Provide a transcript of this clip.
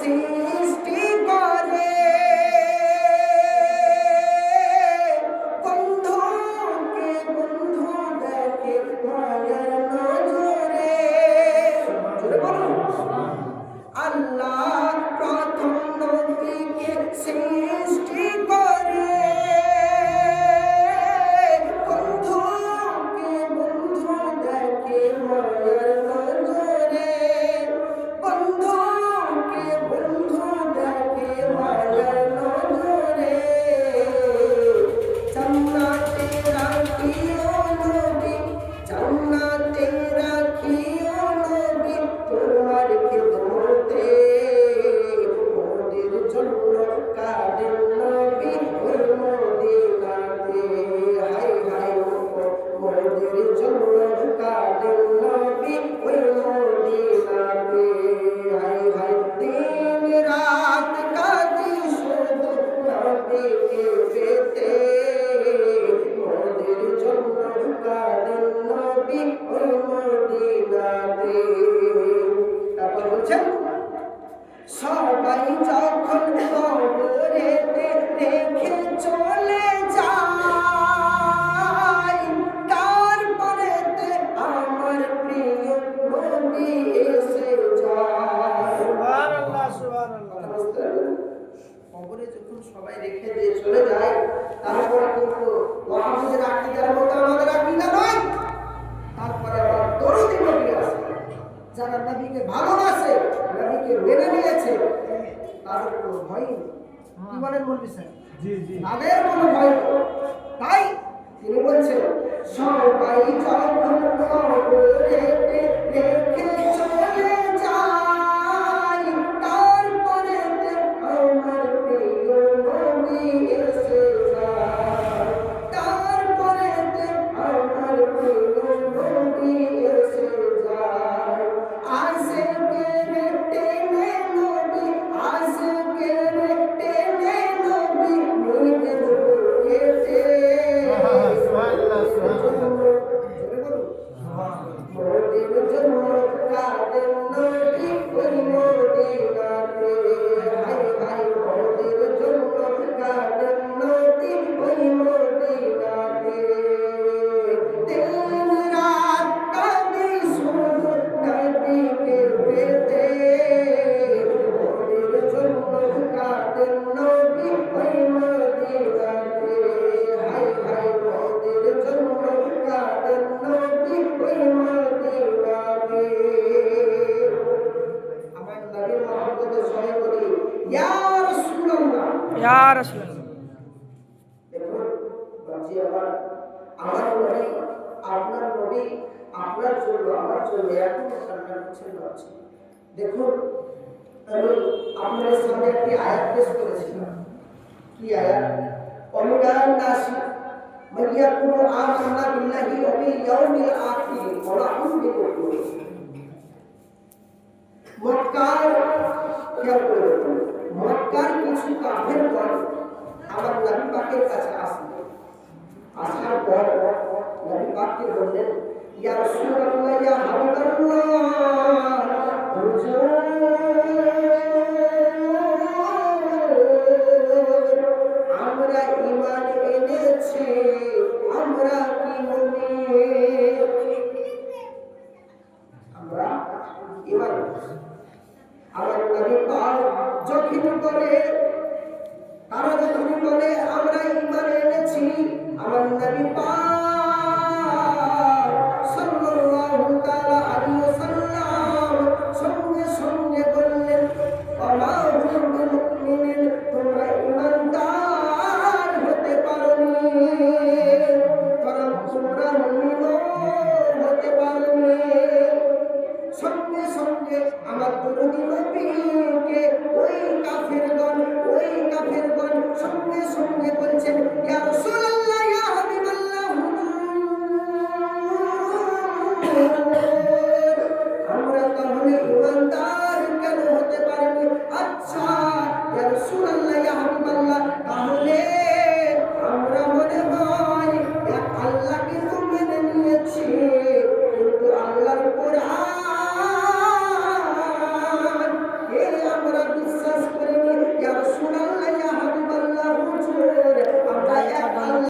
সৃষ্টি করে বন্ধুকে বন্ধু দেখে মায়ের নজরে। জোরে বলুন। আল্লাহ প্রথম নবীকে সৃষ্টি করে বন্ধুকে বন্ধু দেখে মায়ের নজরে। বন্ধুকে বন্ধু দেখে মায়ের নজরে। জান্নাতে রাখিও নবী, জান্নাতে রাখিও নবী তোমার খিদমতে। মোদের জন্য কাঁদেন নবী ওই মদিনাতে। হায় হায় মোদের জন্য কাঁদেন নবী ওই মদিনাতে। হায় হায় দিন রাত কাঁদি শুধু নবীকে পেতে। মোদের জন্য কাঁদেন নবী ওই মদিনাতে। তারপর বলছেন সবাই যখন কবরেতে রেখে চলে যায় তারপরেতে আমার প্রিয় নবী এসে যায়। সুবহানাল্লাহ সুবহানাল্লাহ। কবরে যখন সবাই রেখে দিয়ে চলে যায় তারপরে কিন্তু ওয়াহাবীদের আকীদার মতো আমাদের আকীদা নয়। তারপরে আবার দরুদি নবী আছে, যারা নবীকে ভালোবাসে, নবীকে মেনে নিয়েছে, তাদের কোনো ভয় নেই। কি বলেন মৌলভী স্যার? জি জি, তাদের কোনো ভয় নেই। তাই তিনি বলছেন সবাই যখন কবরেতে রেখে চলে যায় তারপরেতে আমার প্রিয় নবী এসে যায়। তারপরেতে আমার প্রিয় নবী এসে যায়। আশিকের টেনে নবী, আশিকের টেনে নবী নিজের বুকেতে। মোদের জন্য কাঁদেন নবী ওই মদিনাতে। হায় হায় মোদের জন্য কাঁদেন নবী ওই মদিনাতে। দিন রাত কাঁদি শুধু নবীকে পেতে। মোদের জন্য কাঁদেন নবী ওই মদিনাতে। হায় হায় মোদের জন্য কাঁদেন নবী ওই মদিনাতে। আমার নবীর মহব্বতে সবাই বলি ইয়া রাসূলুল্লাহ, ইয়া রাসূলুল্লাহ। দেখুন বাজি আমার নবী, আপনার নবী, আপনার জন্য আমার জন্য এত সম্মান ছিল। দেখুন আমি আপনাদের সামনে একটি আয়াত পেশ করেছিলাম। কি আয়াত? ওমিনান নাসি মান ইয়াকুলু আমান্না বিল্লাহি ওয়া বিল ইয়াউমিল আখির ওয়া লা ইউমিনু বিহি। মক্কার খেয়াল করে দেখুন, মক্কার কিছু কাফেরগণ আমার নবী পাকের কাছে আসলো। আসার পর নবী পাককে বললেন ইয়া রাসূলুল্লাহ, ইয়া হাবিবাল্লাহ, হুজুর আমরা ঈমান এনেছি, আমরা কি মুমিন, আমরা ঈমান এনেছি। আমার নবী পাক যখন বলে, তারা যখন বলে আমরা ঈমান এনেছি, আমার নবী পাক সাল্লাল্লাহু তাআলা আলাইহি ওয়াসাল্লাম সঙ্গে সঙ্গে বললেন ওয়া হুম বিমুমিনিন, তোমরা ঈমানদার হতে পারোনি, তোমরা মুমিন হতে পারোনি। সঙ্গে সঙ্গে আমার দরুদি নবীকে ওই কাফেরগণ সঙ্গে সঙ্গে বলছেন ইয়া রাসূলুল্লাহ, ইয়া হাবিবাল্লাহ, হুজুর